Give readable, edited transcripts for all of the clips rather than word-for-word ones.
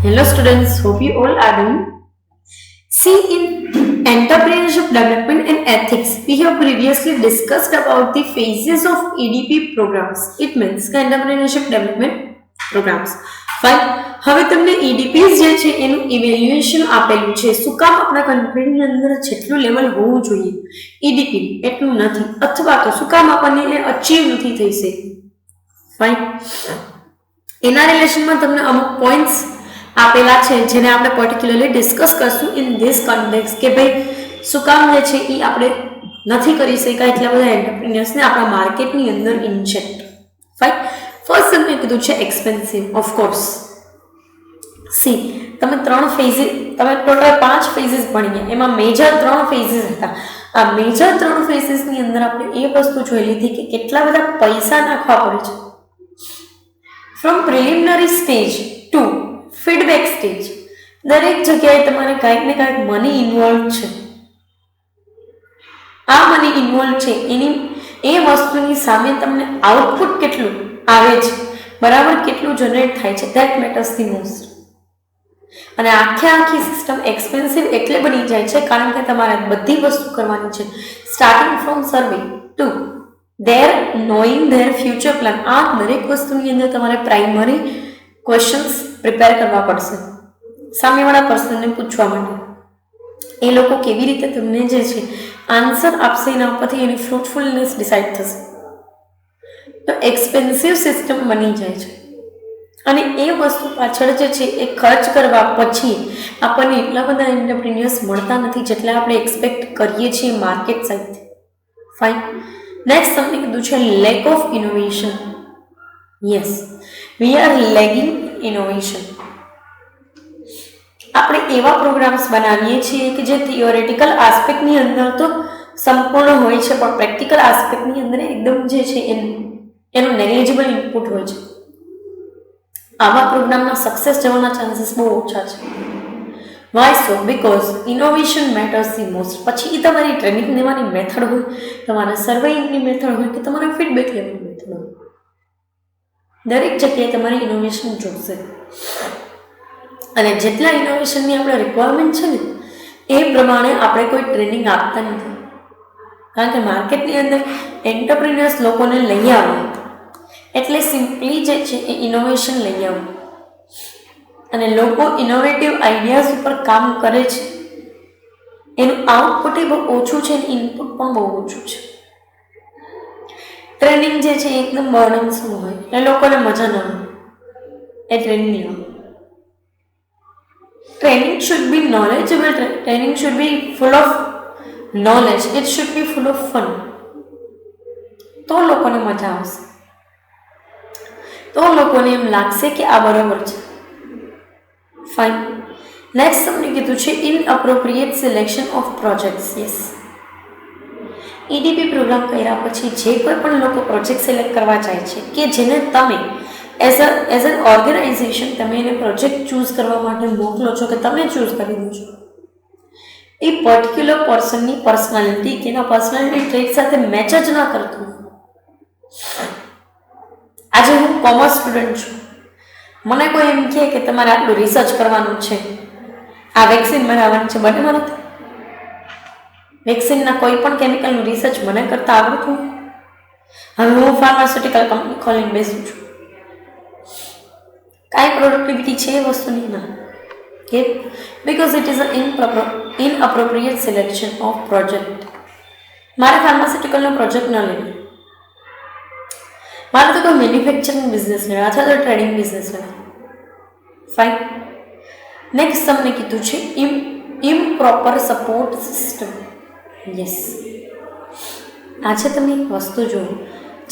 Hello students, hope you all are doing. See, in entrepreneurship development and ethics, we have previously discussed about the phases of EDP programs. It means કે entrepreneurship development programs. Fine. હવે તમને EDPs જે છે એનું evaluation આપેલું છે. શું કામ આપણા કંપનીની અંદર જેટલું લેવલ હોવું જોઈએ EDP એટલું નથી, અથવા તો શું કામ આપણને એ અચીવ નથી થઈ શક્યું. ફાઇન. એના રિલેશનમાં તમને અમુક પોઈન્ટ્સ આપેલા છે જેને આપણે પર્ટિક્યુલરલી ડિસ્કસ કરશું ઇન ધીસ કોન્ટેક્સ્ટ કે ભાઈ શું કામ જે છે એ આપણે નથી કરી શકાય એટલા બધા એન્ટરપ્રિન્યોર્સને આપણા માર્કેટની અંદર ઇન્જેક્ટ. ફાઇન. ફર્સ્ટ મેં કીધું છે એક્સપેન્સિવ. ઓફકોર્સ સી તમે તમે ટોટલ 5 ફેઝિસ ભણીએ, એમાં મેજર 3 ફેઝિસ હતા. આ મેજર 3 ફેઝિસની અંદર આપણે એ વસ્તુ જોઈ લીધી કે કેટલા બધા પૈસા નાખવા પડે છે from preliminary stage to feedback stage. દરેક જગ્યાએ તમારે કાંઈક ને કાંઈક મની ઇન્વોલ્વ છે. આ મની ઇન્વોલ્વ છે એની એ વસ્તુની સામે તમને આઉટપુટ કેટલું આવે છે, બરાબર કેટલું જનરેટ થાય છે, ધેટ મેટર્સ ધી મોસ્ટ. અને આખી સિસ્ટમ એક્સપેન્સિવ એટલે બની જાય છે કારણ કે તમારે બધી વસ્તુ કરવાની છે, starting from survey to their knowing their future plan. આ દરેક વસ્તુની અંદર તમારે પ્રાઇમરી ક્વેશ્ચન્સ પ્રિપેર કરવા પડશે સામેવાળા પર્સનને પૂછવા માટે. એ લોકો કેવી રીતે તમને જે છે આન્સર આપશે એના ઉપરથી એની ફ્રૂટફુલનેસ ડિસાઇડ થશે. તો એક્સપેન્સિવ સિસ્ટમ બની જાય છે અને એ વસ્તુ પાછળ જે છે એ ખર્ચ કરવા પછી આપણને એટલા બધા એન્ટરપ્રિન્યોર્સ મળતા નથી જેટલા આપણે એક્સપેક્ટ કરીએ છીએ માર્કેટ સાઇડથી. ફાઇન. નેક્સ્ટ તમને કીધું છે lack of innovation. Yes, we are lagging innovation. આપણે એવા પ્રોગ્રામ્સ બનાવીએ છીએ કે જે થિયોરેટિકલ આસ્પેક્ટની અંદર તો સંપૂર્ણ હોય છે પણ પ્રેક્ટિકલ આસ્પેક્ટની અંદર એકદમ જે છે એનું નેગ્લિજિબલ ઇનપુટ હોય છે. આવા પ્રોગ્રામના સક્સેસ જવાના ચાન્સીસ બહુ ઓછા છે. Why so? Because innovation matters the most. પછી એ તમારી ટ્રેનિંગ લેવાની મેથડ હોય, તમારા સર્વેઇંગની મેથડ હોય કે તમારા ફીડબેક લેવાની મેથડ હોય, દરેક જગ્યાએ તમારી ઇનોવેશન જોશે. અને જેટલા ઇનોવેશનની આપણે રિક્વાયરમેન્ટ છે ને એ પ્રમાણે આપણે કોઈ ટ્રેનિંગ આપતા નથી. કારણ કે માર્કેટની અંદર એન્ટરપ્રિન્યોર્સ લોકોને લઈ આવે એટલે સિમ્પલી જે છે એ ઇનોવેશન લઈ આવે. અને લોકો ઇનોવેટિવ આઈડિયાઝ ઉપર કામ કરે છે, એનું આઉટપુટ એ બહુ ઓછું છે અને ઇનપુટ પણ બહુ ઓછું છે. ટ્રેનિંગ જે છે એકદમ બર્ડનસમ હોય એટલે લોકોને મજા ન આવે એ ટ્રેનિંગ લેવા. Training should be knowledgeable. Training should be full of knowledge. It should be full of fun. તો લોકોને મજા આવશે, તો લોકોને એમ લાગશે કે આ બરાબર છે. ફાઇન. નેક્સ્ટ તમને કીધું છે inappropriate selection of projects. Yes, EDP program કર્યા પછી જે કોઈ પણ લોકો પ્રોજેક્ટ સિલેક્ટ કરવા જાય છે કે જેને તમે એઝ એન ઓર્ગેનાઇઝેશન તમે એને પ્રોજેક્ટ ચૂઝ કરવા માટે મોકલો છો કે તમે ચૂઝ કરી દો છો, એ પર્ટિક્યુલર પર્સનની પર્સનાલિટી કે એના પર્સનાલિટી ટ્રેટ સાથે મેચ જ ના કરતું. આજે હું કોમર્સ સ્ટુડન્ટ છું, મને કોઈ એમ કહે કે તમારે આટલું રિસર્ચ કરવાનું છે, આ વેક્સિન બનાવવાનું છે, બને મને વેક્સિનના કોઈ પણ કેમિકલનું રિસર્ચ મને કરતા આવડતું. હવે હું ફાર્માસ્યુટિકલ કંપની ખોલીને બેસું છું, કાંઈ પ્રોડક્ટિવિટી છે એ વસ્તુની ના. કે because it is inappropriate selection of project. મારે ફાર્માસ્યુટિકલનો પ્રોજેક્ટ ન લેવો, મારે તો કોઈ મેન્યુફેક્ચરિંગ બિઝનેસ લેવા અથવા તો ટ્રેડિંગ બિઝનેસ લેવા. ફાઇન. નેક્સ્ટ તમને કીધું છે ઇમ્પ્રોપર સપોર્ટ સિસ્ટમ. યસ, આજે તમે એક વસ્તુ જુઓ,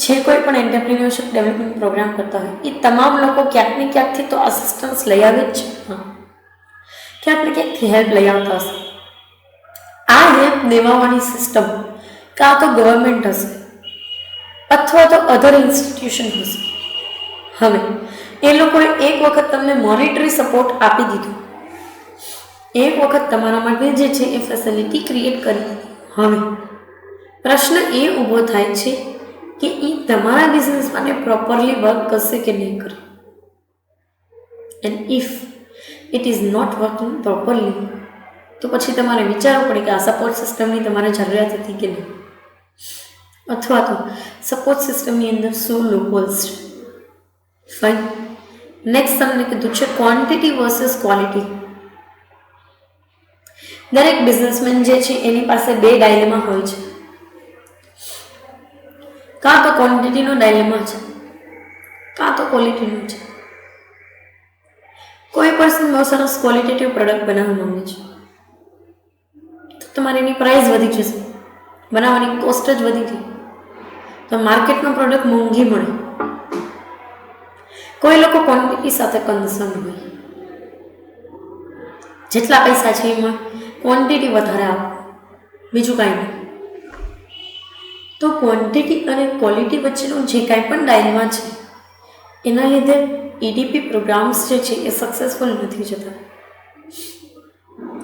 જે કોઈ પણ એન્ટરપ્રિન્યોરશિપ ડેવલપમેન્ટ પ્રોગ્રામ કરતા હોય એ તમામ લોકો ક્યાંક ને ક્યાંકથી તો અસિસ્ટન્સ લઈ આવે જ છે. ક્યાંક ને ક્યાંકથી હેલ્પ લઈ આવતા હશે. આ હેલ્પ દેવાની સિસ્ટમ કાં તો ગવર્મેન્ટ હશે અથવા તો અધર ઇન્સ્ટિટ્યુશન હશે. હવે એ લોકોએ એક વખત તમને મોનિટરી સપોર્ટ આપી દીધું, એક વખત તમારા માટે જે છે એ ફેસિલિટી ક્રિએટ કરી. હવે પ્રશ્ન એ ઊભો થાય છે કે એ તમારા બિઝનેસ માટે પ્રોપરલી વર્ક કરશે કે નહીં કરે. And if it is not working properly, તો પછી તમારે વિચારવું પડે કે આ સપોર્ટ સિસ્ટમની તમારે જરૂરિયાત હતી કે નહીં, અથવા તો સપોર્ટ સિસ્ટમની અંદર શું લૂપહોલ્સ છે. ફાઇન. નેક્સ્ટ તમને કીધું છે ક્વોન્ટિટી વર્સસ ક્વોલિટી. દરેક બિઝનેસમેન જે છે એની પાસે બે ડાયલેમા હોય છે. કાં તો ક્વોન્ટિટીનો ડાયલેમા છે, કાં તો ક્વોલિટીનો છે. કોઈ પર્સન બહુ સરસ ક્વોલિટેટિવ પ્રોડક્ટ બનાવવા માંગે છે, તો તમારી એની પ્રાઇસ વધી જશે, બનાવવાની કોસ્ટ જ વધી જાય, તો માર્કેટમાં પ્રોડક્ટ મોંઘી મળે. કોઈ લોકો ક્વોન્ટિટી સાથે કન્સર્ન હોય, જેટલા પૈસા છે એમાં ક્વોન્ટિટી વધારે આપો, બીજું કાંઈ નહીં. તો ક્વોન્ટિટી અને ક્વોલિટી વચ્ચેનો જે કાંઈ પણ ડાયલેમા છે એના લીધે EDP પ્રોગ્રામ્સ જે છે એ સક્સેસફુલ નથી જતા.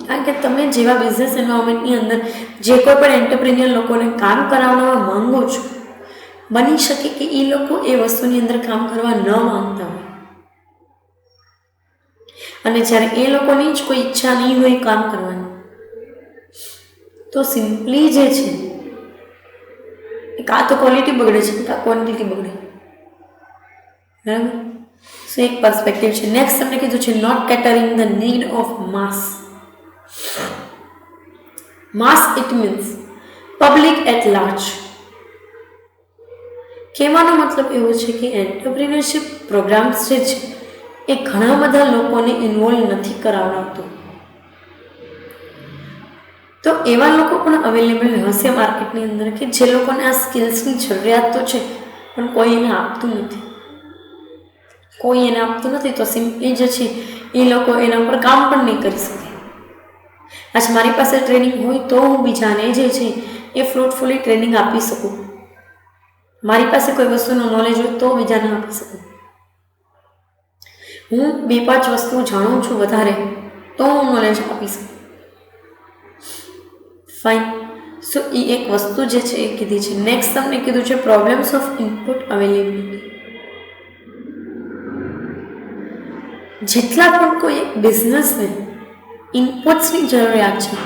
કારણ કે તમે જેવા બિઝનેસ એન્વાયરમેન્ટની અંદર જે કોઈ પણ એન્ટરપ્રિન્યોર લોકોને કામ કરાવવા માંગો છો, બની શકે કે એ લોકો એ વસ્તુની અંદર કામ કરવા ન માંગતા હોય, અને જ્યારે એ લોકોની જ કોઈ ઈચ્છા નહીં હોય કામ કરવાની, તો સિમ્પલી જે છે કાં તો ક્વોલિટી બગડે છે, કાં ક્વોન્ટિટી બગડે. બરાબર? સો એક પર્સપેક્ટિવ છે. નેક્સ્ટ તમને કીધું છે not catering the need of mass. Mass it means public at large. કહેવાનો મતલબ એવો છે કે એન્ટરપ્રિન્યોરશિપ પ્રોગ્રામ્સ જે છે એ ઘણા બધા લોકોને ઇન્વોલ્વ નથી કરાવડાવતો. તો એવા લોકો પણ અવેલેબલ હશે માર્કેટની અંદર કે જે લોકોને આ સ્કિલ્સની જરૂરિયાત તો છે, પણ કોઈ એને આપતું નથી. કોઈ એને આપતું નથી, તો સિમ્પલી જે છે એ લોકો એના ઉપર કામ પણ નહીં કરી શકે. આજ મારી પાસે ટ્રેનિંગ હોય તો હું બીજાને જે છે એ ફ્રૂટફુલી ટ્રેનિંગ આપી શકું. મારી પાસે કોઈ વસ્તુનું નોલેજ હોય તો બીજાને આપી શકું. હું 2-5 વસ્તુ જાણું છું વધારે તો હું નોલેજ આપી શકું. ફાઇન. સો એ એક વસ્તુ જે છે એ કીધી છે. નેક્સ્ટ તમને કીધું છે પ્રોબ્લેમ્સ ઓફ ઇનપુટ અવેલેબિલિટી. જેટલા પણ કોઈ એક બિઝનેસને ઇનપુટ્સની જરૂરિયાત છે,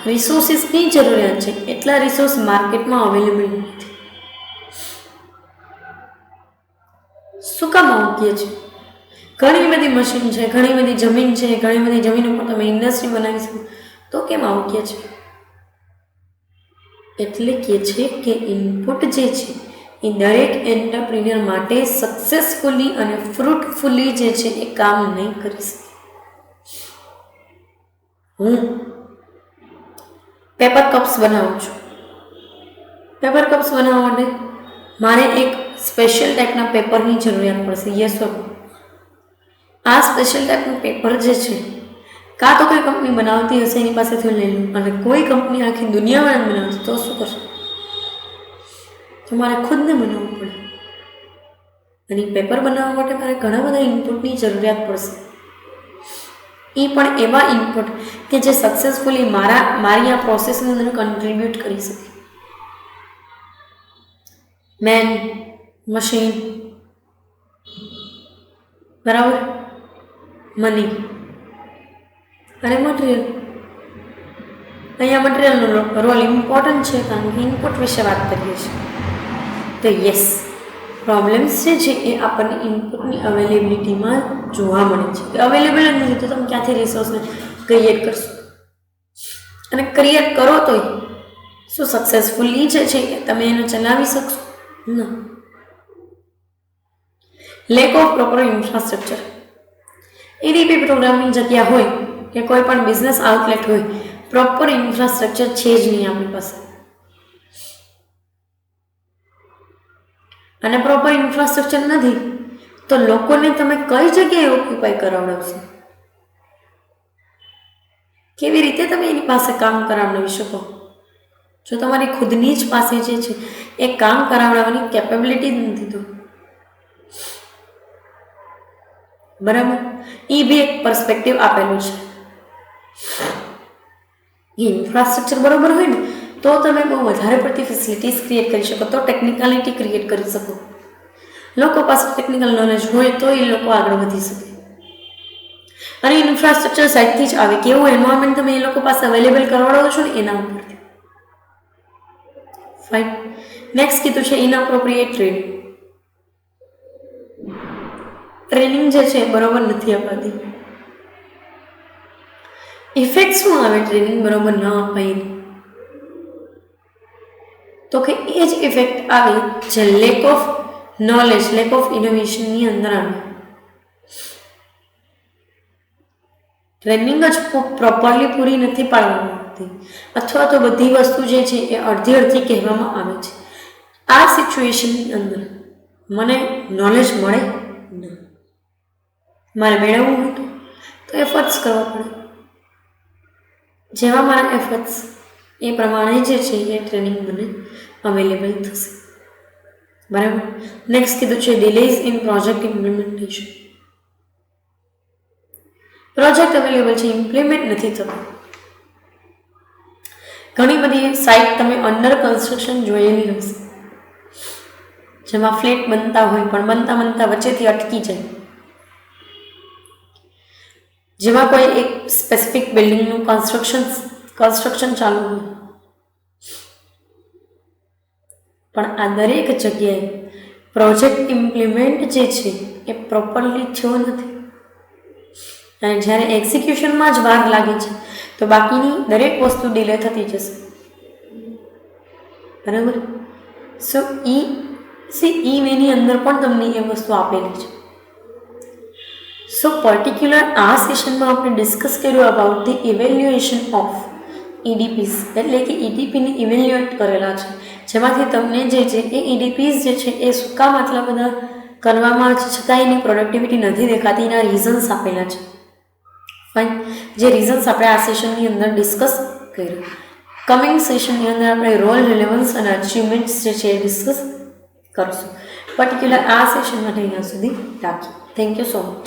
રિસોર્સિસની જરૂરિયાત છે, એટલા રિસોર્સ માર્કેટમાં અવેલેબલ નથી. શું કામ આવું કહે છે? ઘણી બધી મશીન છે, ઘણી બધી જમીન છે, ઘણી બધી જમીન ઉપર તમે ઇન્ડસ્ટ્રી બનાવી શકો, તો કેમ આવું કહે છે? એટલે કે છે કે ઇનપુટ જે છે એ દરેક એન્ટરપ્રિન્યોર માટે સક્સેસફુલી અને ફ્રૂટફુલી જે છે એ કામ નહીં કરી શકે. હું પેપર કપ્સ બનાવું છું. પેપર કપ્સ બનાવવા માટે મારે એક સ્પેશિયલ ટાઈપના પેપરની જરૂરિયાત પડશે. યસ ઓર નો? આ સ્પેશિયલ ટાઈપનું પેપર જે છે કાં તો કોઈ કંપની બનાવતી હશે એની પાસેથી લઈ લઉં, અને કોઈ કંપની આખી દુનિયામાં બનાવતી, તો શું કરશે? તો મારે ખુદને બનાવવું પડે. અને પેપર બનાવવા માટે મારે ઘણા બધા ઇનપુટની જરૂરિયાત પડશે. એ પણ એવા ઇનપુટ કે જે સક્સેસફુલી મારી આ પ્રોસેસની અંદર કન્ટ્રીબ્યુટ કરી શકે. મેન, મશીન, બરાબર, મની અને મટીરિયલ. અહીંયા મટીરિયલનો રોલ ઇમ્પોર્ટન્ટ છે કારણ કે ઇનપુટ વિશે વાત કરીએ છીએ. તો યસ, પ્રોબ્લેમ્સ જે છે એ આપણને ઇનપુટની અવેલેબિલિટીમાં જોવા મળે છે. અવેલેબલ જ નથી તો તમે ક્યાંથી રિસોર્સને ક્રિએટ કરશો? અને ક્રિએટ કરો તો શું સક્સેસફુલી જે છે તમે એને ચલાવી શકશો? ના. Lack of proper infrastructure. EDP પ્રોગ્રામની જગ્યા હોય કે કોઈ પણ બિઝનેસ આઉટલેટ હોય, પ્રોપર ઇન્ફ્રાસ્ટ્રક્ચર છે જ નહીં આપણી પાસે. અને પ્રોપર ઇન્ફ્રાસ્ટ્રક્ચર નથી તો લોકોને તમે કઈ જગ્યાએ ઓક્યુપાય કરાવડાવશો? કેવી રીતે તમે એની પાસે કામ કરાવડાવી શકો? જો તમારી ખુદની જ પાસે જે છે એ કામ કરાવડાવવાની કેપેબિલિટી જ નથી તો બરાબર. એ બી એક પર્સપેક્ટિવ આપેલું છે. ઇન્ફ્રાસ્ટ્રક્ચર બરોબર હોય ને તો તમે બહુ વધારે પડતી ફેસિલિટીઝ ક્રિએટ કરી શકો, તો ટેકનિકાલિટી ક્રિએટ કરી શકો. લોકો પાસે ટેકનિકલ નોલેજ હોય તો એ લોકો આગળ વધી શકે. અને ઇન્ફ્રાસ્ટ્રક્ચર સાઇડથી જ આવે, કેવું એન્વાયરમેન્ટ તમે એ લોકો પાસે અવેલેબલ કરવાડો છો ને એના ઉપરથી. ફાઇન. નેક્સ્ટ કીધું છે ઇનઅપ્રોપ્રિએટ ટ્રેનિંગ. ટ્રેનિંગ જે છે બરોબર નથી અપાતી. ઇફેક્ટ શું આવે ટ્રેનિંગ બરોબર ન અપાય? તો કે એ જ ઇફેક્ટ આવે જે lack of knowledge, lack of ઇનોવેશનની અંદર આવે. ટ્રેનિંગ જ પ્રોપરલી પૂરી નથી પાડવામાં આવતી, અથવા તો બધી વસ્તુ જે છે એ અડધી અડધી કહેવામાં આવે છે. આ સિચ્યુએશનની અંદર મને નોલેજ મળે ના, મારે મેળવવું હતું તો એફર્ટ્સ કરવા પડે. જેવા મારા એફર્ટ્સ એ પ્રમાણે જે છે એ ટ્રેનિંગ મને અવેલેબલ થશે. બરાબર. નેક્સ્ટ કીધું છે delays in project implementation. Project available છે, ઇમ્પ્લિમેન્ટ નથી થતો. ઘણી બધી સાઇટ તમે અંડર કન્સ્ટ્રક્શન જોયેલી હશે, જેમાં ફ્લેટ બનતા હોય પણ બનતા વચ્ચેથી અટકી જાય, જેમાં કોઈ એક સ્પેસિફિક બિલ્ડિંગનું કન્સ્ટ્રક્શન ચાલુ હોય, પણ આ દરેક જગ્યાએ પ્રોજેક્ટ ઇમ્પ્લિમેન્ટ જે છે એ પ્રોપરલી થયો નથી. અને જ્યારે એક્ઝિક્યુશનમાં જ વાર લાગે છે તો બાકીની દરેક વસ્તુ ડિલે થતી જશે. બરાબર. સો ઈની અંદર પણ તમને એ વસ્તુ આપેલી છે. સો પર્ટિક્યુલર આ સેશનમાં આપણે ડિસ્કસ કર્યું about the evaluation of EDPs, એટલે કે EDPને ઇવેલ્યુએટ કરેલા છે, જેમાંથી તમને જે છે એ EDPs જે છે એ શું કામ આટલા બધા કરવામાં છતાં એની પ્રોડક્ટિવિટી નથી દેખાતી, એના રીઝન્સ આપેલા છે. ફાઇન. જે રીઝન્સ આપણે આ સેશનની અંદર ડિસ્કસ કર્યું. કમિંગ સેશનની અંદર આપણે રોલ રિલેવન્સ અને અચીવમેન્ટ્સ જે છે એ ડિસ્કસ કરશું. પર્ટિક્યુલર આ સેશન માટે અહીંયા સુધી રાખીએ. Thank you so much.